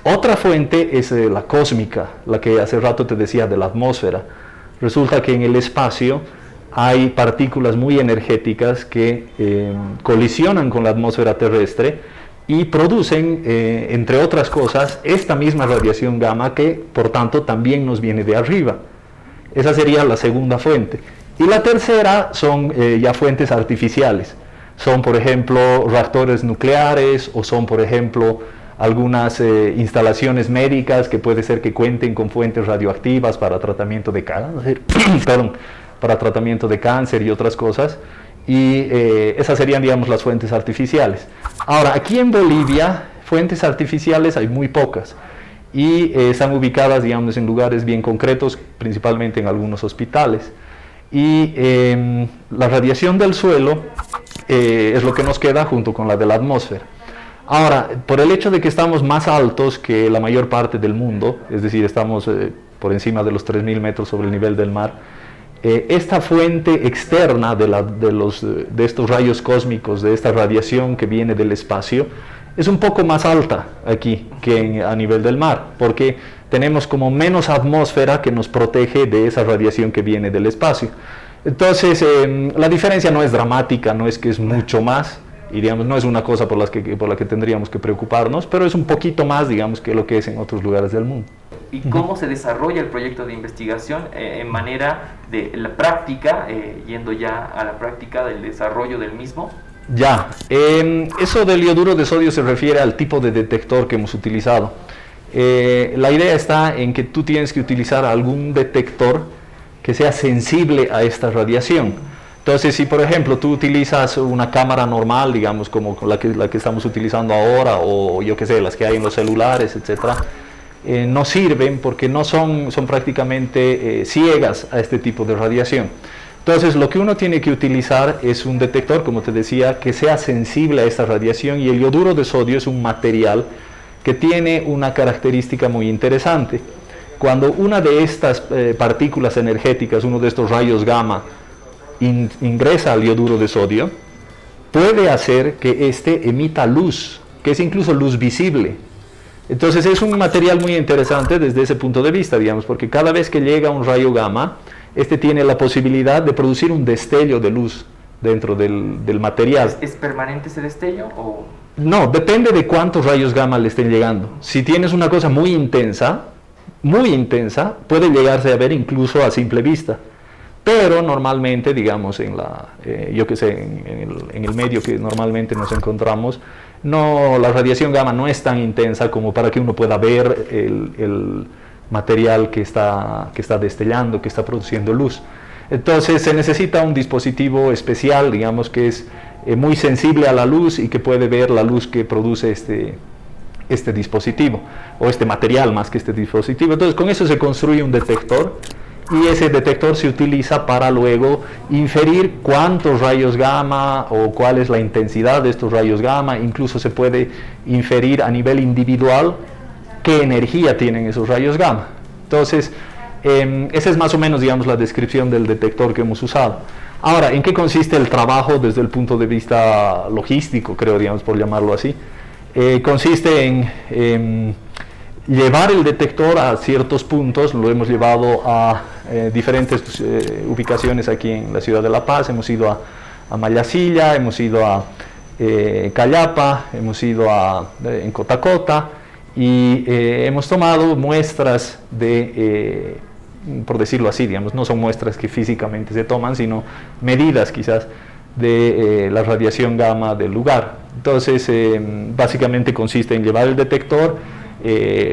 Otra fuente es la cósmica, la que hace rato te decía de la atmósfera. Resulta que en el espacio hay partículas muy energéticas que colisionan con la atmósfera terrestre y producen, entre otras cosas, esta misma radiación gamma que, por tanto, también nos viene de arriba. Esa sería la segunda fuente. Y la tercera son ya fuentes artificiales. Son, por ejemplo, reactores nucleares o son, por ejemplo, algunas instalaciones médicas que puede ser que cuenten con fuentes radioactivas para tratamiento de cáncer, para tratamiento de cáncer y otras cosas. Y esas serían, digamos, las fuentes artificiales. Ahora, aquí en Bolivia, fuentes artificiales hay muy pocas y están ubicadas, digamos, en lugares bien concretos, principalmente en algunos hospitales. Y la radiación del suelo es lo que nos queda junto con la de la atmósfera. Ahora, por el hecho de que estamos más altos que la mayor parte del mundo, es decir, estamos por encima de los 3.000 metros sobre el nivel del mar, esta fuente externa de estos rayos cósmicos, de esta radiación que viene del espacio, es un poco más alta aquí que a nivel del mar, porque tenemos como menos atmósfera que nos protege de esa radiación que viene del espacio. Entonces, la diferencia no es dramática, no es que es mucho más, y digamos, no es una cosa por la que tendríamos que preocuparnos, pero es un poquito más, digamos, que lo que es en otros lugares del mundo. ¿Y cómo se desarrolla el proyecto de investigación en manera de la práctica, yendo ya a la práctica del desarrollo del mismo? Ya, eso del iodouro de sodio se refiere al tipo de detector que hemos utilizado. La idea está en que tú tienes que utilizar algún detector que sea sensible a esta radiación. Entonces, si por ejemplo tú utilizas una cámara normal, digamos como la que estamos utilizando ahora, o yo qué sé, las que hay en los celulares, etcétera, no sirven porque no son prácticamente ciegas a este tipo de radiación. Entonces, lo que uno tiene que utilizar es un detector, como te decía, que sea sensible a esta radiación, y el iodouro de sodio es un material que tiene una característica muy interesante. Cuando una de estas partículas energéticas, uno de estos rayos gamma, ingresa al iodouro de sodio, puede hacer que éste emita luz, que es incluso luz visible. Entonces es un material muy interesante desde ese punto de vista, digamos, porque cada vez que llega un rayo gamma, este tiene la posibilidad de producir un destello de luz dentro del material. ¿Es permanente ese destello o...? No, depende de cuántos rayos gamma le estén llegando. Si tienes una cosa muy intensa, puede llegarse a ver incluso a simple vista. Pero normalmente, digamos, en el medio que normalmente nos encontramos, la radiación gamma no es tan intensa como para que uno pueda ver material que está destellando, que está produciendo luz. Entonces se necesita un dispositivo especial, digamos, que es muy sensible a la luz y que puede ver la luz que produce este dispositivo, o este material más que este dispositivo. Entonces con eso se construye un detector, y ese detector se utiliza para luego inferir cuántos rayos gamma o cuál es la intensidad de estos rayos gamma. Incluso se puede inferir a nivel individual qué energía tienen esos rayos gamma. Entonces, esa es más o menos, digamos, la descripción del detector que hemos usado. Ahora, ¿en qué consiste el trabajo desde el punto de vista logístico, creo, digamos, por llamarlo así? Consiste en llevar el detector a ciertos puntos. Lo hemos llevado a diferentes ubicaciones aquí en la ciudad de La Paz. Hemos ido a Mayasilla, hemos ido a Callapa, hemos ido en Cotacota, y hemos tomado muestras por decirlo así, digamos, no son muestras que físicamente se toman, sino medidas quizás de la radiación gamma del lugar. Entonces, básicamente consiste en llevar el detector,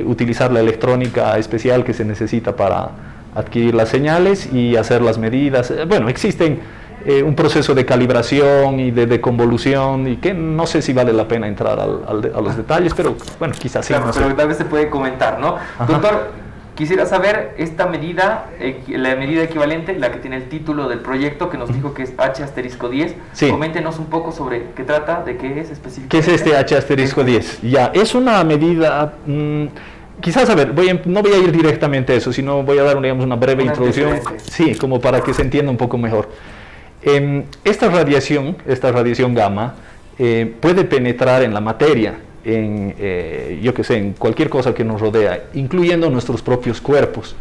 utilizar la electrónica especial que se necesita para adquirir las señales y hacer las medidas. Bueno, existen un proceso de calibración y de convolución, y que no sé si vale la pena entrar a los detalles, pero bueno, quizás sí. Claro, no sé. pero tal vez se puede comentar, ¿no? Ajá. Doctor, quisiera saber esta medida, la medida equivalente, la que tiene el título del proyecto, que nos dijo que es H*10. Sí. Coméntenos un poco sobre qué trata, de qué es específicamente. ¿Qué es este H*10? Ya, es una medida, quizás, a ver, no voy a ir directamente a eso, sino voy a dar, digamos, una breve introducción, sí, como para que se entienda un poco mejor. Esta radiación gamma puede penetrar en la materia, yo que sé, en cualquier cosa que nos rodea, incluyendo nuestros propios cuerpos.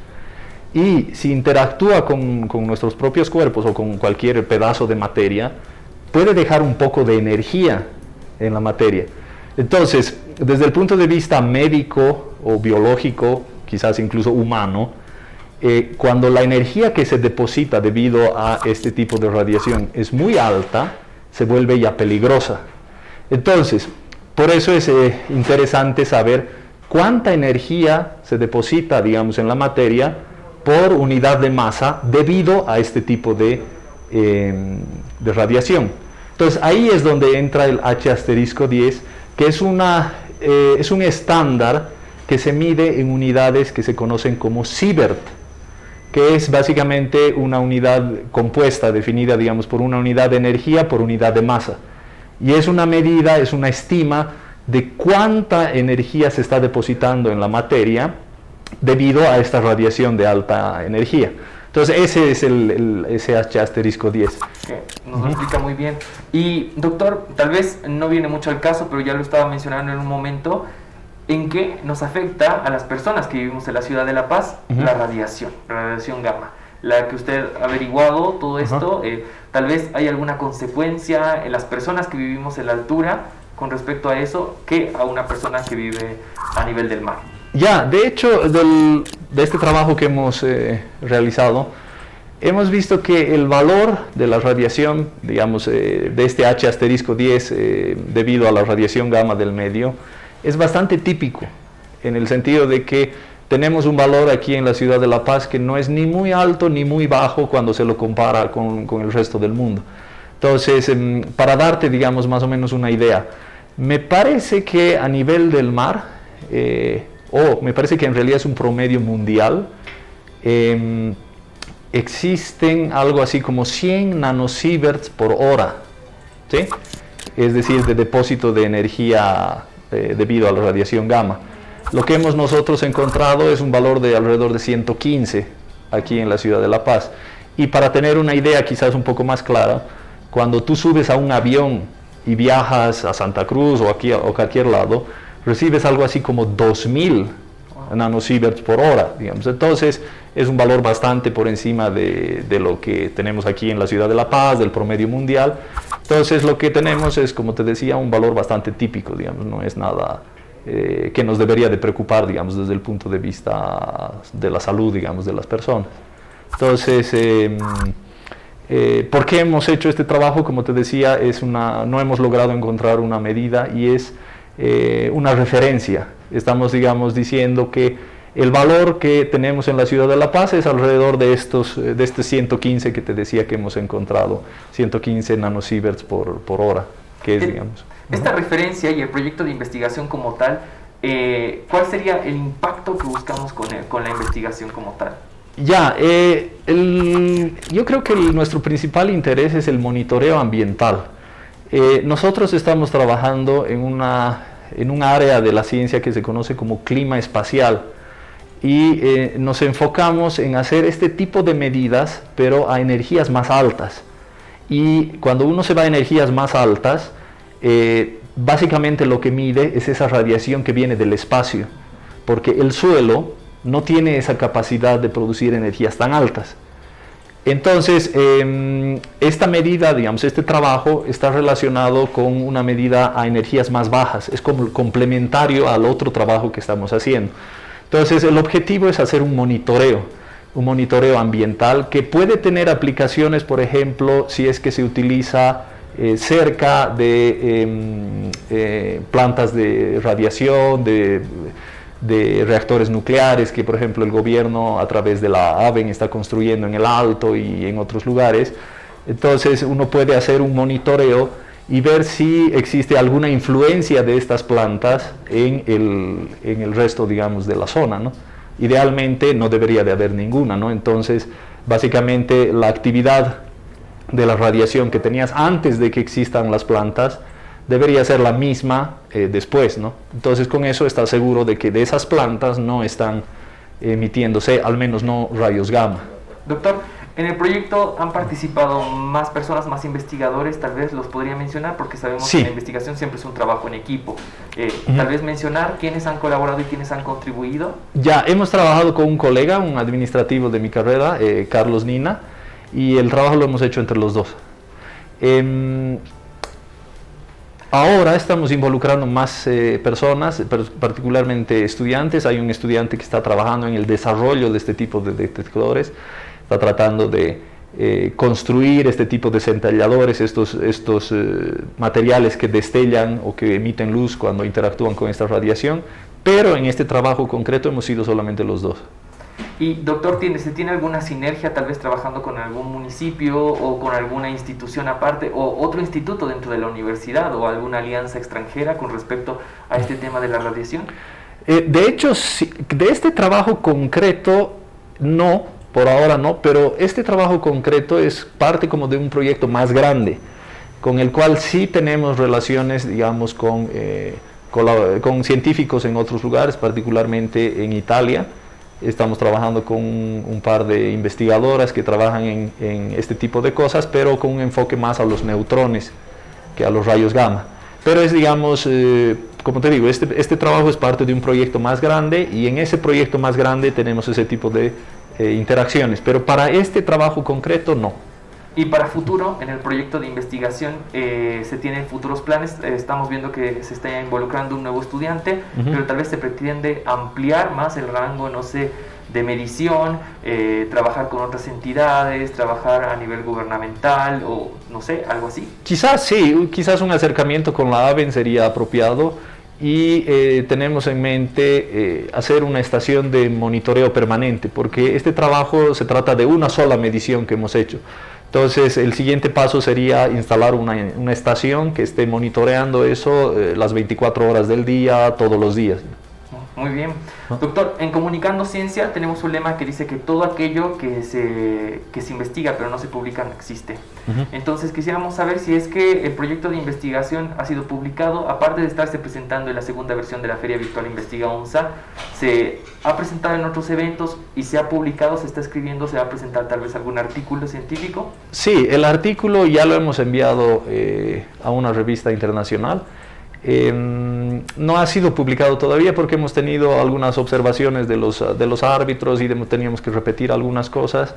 Y si interactúa con nuestros propios cuerpos o con cualquier pedazo de materia, puede dejar un poco de energía en la materia. Entonces, desde el punto de vista médico o biológico, quizás incluso humano, cuando la energía que se deposita debido a este tipo de radiación es muy alta, se vuelve ya peligrosa. Entonces, por eso es interesante saber cuánta energía se deposita, digamos, en la materia por unidad de masa debido a este tipo de radiación. Entonces, ahí es donde entra el H*10, que es un estándar que se mide en unidades que se conocen como sievert, que es básicamente una unidad compuesta, definida, digamos, por una unidad de energía por unidad de masa. Y es una medida, es una estima de cuánta energía se está depositando en la materia debido a esta radiación de alta energía. Entonces, ese es ese H*10. Que nos lo explica muy bien. Y, doctor, tal vez no viene mucho al caso, pero ya lo estaba mencionando en un momento, en que nos afecta a las personas que vivimos en la ciudad de La Paz, la radiación gamma. La que usted ha averiguado, todo esto, tal vez hay alguna consecuencia en las personas que vivimos en la altura con respecto a eso, que a una persona que vive a nivel del mar. Ya, de hecho, de este trabajo que hemos realizado, hemos visto que el valor de la radiación, digamos, de este H*10, debido a la radiación gamma del medio, es bastante típico, en el sentido de que tenemos un valor aquí en la ciudad de La Paz que no es ni muy alto ni muy bajo cuando se lo compara con el resto del mundo. Entonces, para darte, digamos, más o menos una idea, me parece que a nivel del mar, me parece que en realidad es un promedio mundial, existen algo así como 100 nanosieverts por hora, ¿sí? Es decir, de depósito de energía debido a la radiación gamma. Lo que hemos nosotros encontrado es un valor de alrededor de 115 aquí en la ciudad de La Paz. Y para tener una idea quizás un poco más clara, cuando tú subes a un avión y viajas a Santa Cruz o cualquier lado, recibes algo así como 2000 nanosieverts por hora, digamos. Entonces es un valor bastante por encima de lo que tenemos aquí en la ciudad de La Paz, del promedio mundial. Entonces lo que tenemos es, como te decía, un valor bastante típico, digamos, no es nada que nos debería de preocupar, digamos, desde el punto de vista de la salud, digamos, de las personas. Entonces, ¿por qué hemos hecho este trabajo? Como te decía, no hemos logrado encontrar una medida y es una referencia. Estamos, digamos, diciendo que El valor que tenemos en la ciudad de La Paz es alrededor de este 115 que te decía que hemos encontrado, 115 nanosieverts por hora, que es, digamos. Esta referencia y el proyecto de investigación como tal, ¿cuál sería el impacto que buscamos con la investigación como tal? Ya, yo creo que nuestro principal interés es el monitoreo ambiental. Nosotros estamos trabajando en un área de la ciencia que se conoce como clima espacial y nos enfocamos en hacer este tipo de medidas, pero a energías más altas. Y cuando uno se va a energías más altas, básicamente lo que mide es esa radiación que viene del espacio, porque el suelo no tiene esa capacidad de producir energías tan altas. Entonces, esta medida, digamos, este trabajo está relacionado con una medida a energías más bajas, es como complementario al otro trabajo que estamos haciendo. Entonces, el objetivo es hacer un monitoreo ambiental que puede tener aplicaciones, por ejemplo, si es que se utiliza cerca de plantas de radiación, de reactores nucleares que, por ejemplo, el gobierno a través de la AVEN está construyendo en el Alto y en otros lugares. Entonces uno puede hacer un monitoreo y ver si existe alguna influencia de estas plantas en el resto, digamos, de la zona, ¿no? Idealmente no debería de haber ninguna, ¿no? Entonces, básicamente la actividad de la radiación que tenías antes de que existan las plantas debería ser la misma después, ¿no? Entonces con eso estás seguro de que de esas plantas no están emitiéndose, al menos no rayos gamma. Doctor, en el proyecto han participado más personas, más investigadores, tal vez los podría mencionar, porque sabemos que la investigación siempre es un trabajo en equipo. Tal vez mencionar quiénes han colaborado y quiénes han contribuido. Ya, hemos trabajado con un colega, un administrativo de mi carrera, Carlos Nina, y el trabajo lo hemos hecho entre los dos. Ahora estamos involucrando más personas, particularmente estudiantes. Hay un estudiante que está trabajando en el desarrollo de este tipo de detectores, está tratando de construir este tipo de centelladores, estos materiales que destellan o que emiten luz cuando interactúan con esta radiación, pero en este trabajo concreto hemos sido solamente los dos. Y doctor, ¿se tiene alguna sinergia tal vez trabajando con algún municipio o con alguna institución aparte o otro instituto dentro de la universidad o alguna alianza extranjera con respecto a este tema de la radiación? De hecho, sí, de este trabajo concreto no, por ahora no, pero este trabajo concreto es parte como de un proyecto más grande con el cual sí tenemos relaciones, digamos, con científicos en otros lugares, particularmente en Italia. Estamos trabajando con un par de investigadoras que trabajan en este tipo de cosas, pero con un enfoque más a los neutrones que a los rayos gamma. Pero es, digamos, como te digo, este trabajo es parte de un proyecto más grande y en ese proyecto más grande tenemos ese tipo de interacciones, pero para este trabajo concreto no. Y para futuro, en el proyecto de investigación, ¿se tienen futuros planes? Estamos viendo que se está involucrando un nuevo estudiante, pero tal vez se pretende ampliar más el rango, no sé, de medición, trabajar con otras entidades, trabajar a nivel gubernamental o no sé, algo así. Quizás sí, quizás un acercamiento con la AVEN sería apropiado y tenemos en mente hacer una estación de monitoreo permanente, porque este trabajo se trata de una sola medición que hemos hecho. Entonces el siguiente paso sería instalar una estación que esté monitoreando eso las 24 horas del día, todos los días. Muy bien. Doctor, en Comunicando Ciencia tenemos un lema que dice que todo aquello que se investiga pero no se publica no existe. Entonces quisiéramos saber si es que el proyecto de investigación ha sido publicado, aparte de estarse presentando en la segunda versión de la Feria Virtual Investiga ONSA, se ha presentado en otros eventos y se ha publicado, se está escribiendo, se va a presentar tal vez algún artículo científico. Sí, el artículo ya lo hemos enviado a una revista internacional. No ha sido publicado todavía porque hemos tenido algunas observaciones de los árbitros y teníamos que repetir algunas cosas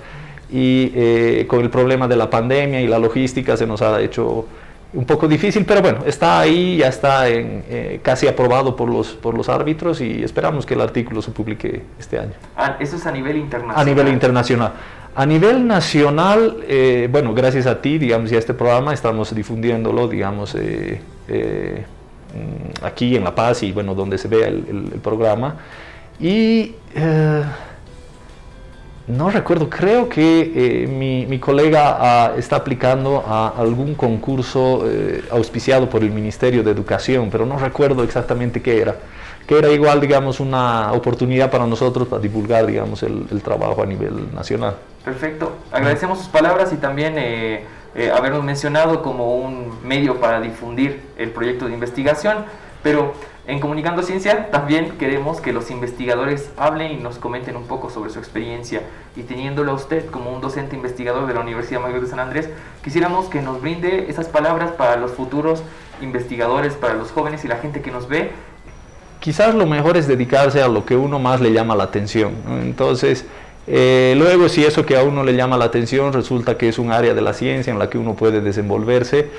y con el problema de la pandemia y la logística se nos ha hecho un poco difícil, pero bueno, está ahí, ya está casi aprobado por los árbitros y esperamos que el artículo se publique este año. Eso es a nivel internacional. A nivel internacional. A nivel nacional, bueno, gracias a ti, digamos, y a este programa estamos difundiéndolo, digamos, aquí en La Paz y bueno, donde se vea el programa. Y no recuerdo, creo que mi colega está aplicando a algún concurso auspiciado por el Ministerio de Educación, pero no recuerdo exactamente qué era. Que era igual, digamos, una oportunidad para nosotros para divulgar, digamos, el trabajo a nivel nacional. Perfecto. Agradecemos sus palabras y también habernos mencionado como un medio para difundir el proyecto de investigación, pero en Comunicando Ciencia también queremos que los investigadores hablen y nos comenten un poco sobre su experiencia, y teniéndolo a usted como un docente investigador de la Universidad Mayor de San Andrés, quisiéramos que nos brinde esas palabras para los futuros investigadores, para los jóvenes y la gente que nos ve. Quizás lo mejor es dedicarse a lo que uno más le llama la atención, ¿no? Entonces, luego si eso que a uno le llama la atención resulta que es un área de la ciencia en la que uno puede desenvolverse.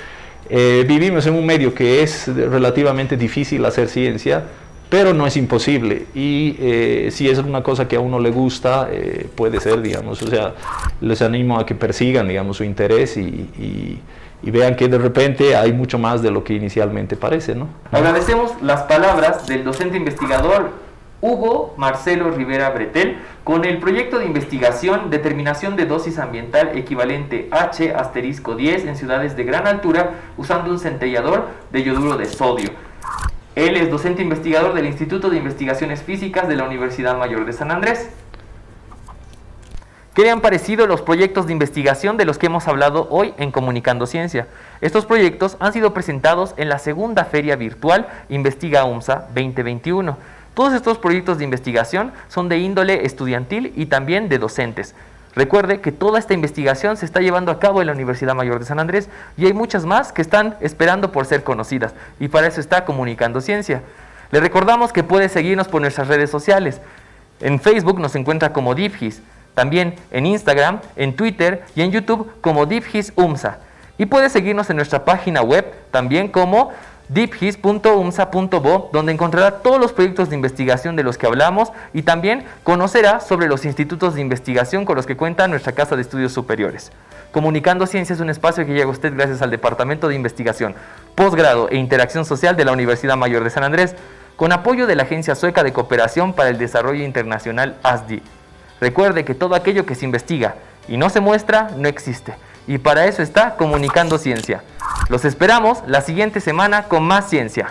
Vivimos en un medio que es relativamente difícil hacer ciencia, pero no es imposible, y si es una cosa que a uno le gusta, puede ser, digamos, o sea, les animo a que persigan, digamos, su interés y vean que de repente hay mucho más de lo que inicialmente parece, ¿no? Agradecemos las palabras del docente investigador Hugo Marcelo Rivera Bretel con el proyecto de investigación Determinación de dosis ambiental equivalente H*10 en ciudades de gran altura usando un centellador de yoduro de sodio. Él es docente investigador del Instituto de Investigaciones Físicas de la Universidad Mayor de San Andrés. ¿Qué le han parecido los proyectos de investigación de los que hemos hablado hoy en Comunicando Ciencia? Estos proyectos han sido presentados en la segunda feria virtual Investiga UMSA 2021. Todos estos proyectos de investigación son de índole estudiantil y también de docentes. Recuerde que toda esta investigación se está llevando a cabo en la Universidad Mayor de San Andrés y hay muchas más que están esperando por ser conocidas, y para eso está Comunicando Ciencia. Le recordamos que puede seguirnos por nuestras redes sociales. En Facebook nos encuentra como DIFGIS, también en Instagram, en Twitter y en YouTube como DIFGIS UMSA. Y puede seguirnos en nuestra página web también como dipgis.umsa.bo, donde encontrará todos los proyectos de investigación de los que hablamos y también conocerá sobre los institutos de investigación con los que cuenta nuestra Casa de Estudios Superiores. Comunicando Ciencia es un espacio que llega a usted gracias al Departamento de Investigación, Posgrado e Interacción Social de la Universidad Mayor de San Andrés, con apoyo de la Agencia Sueca de Cooperación para el Desarrollo Internacional ASDI. Recuerde que todo aquello que se investiga y no se muestra no existe, y para eso está Comunicando Ciencia. Los esperamos la siguiente semana con más ciencia.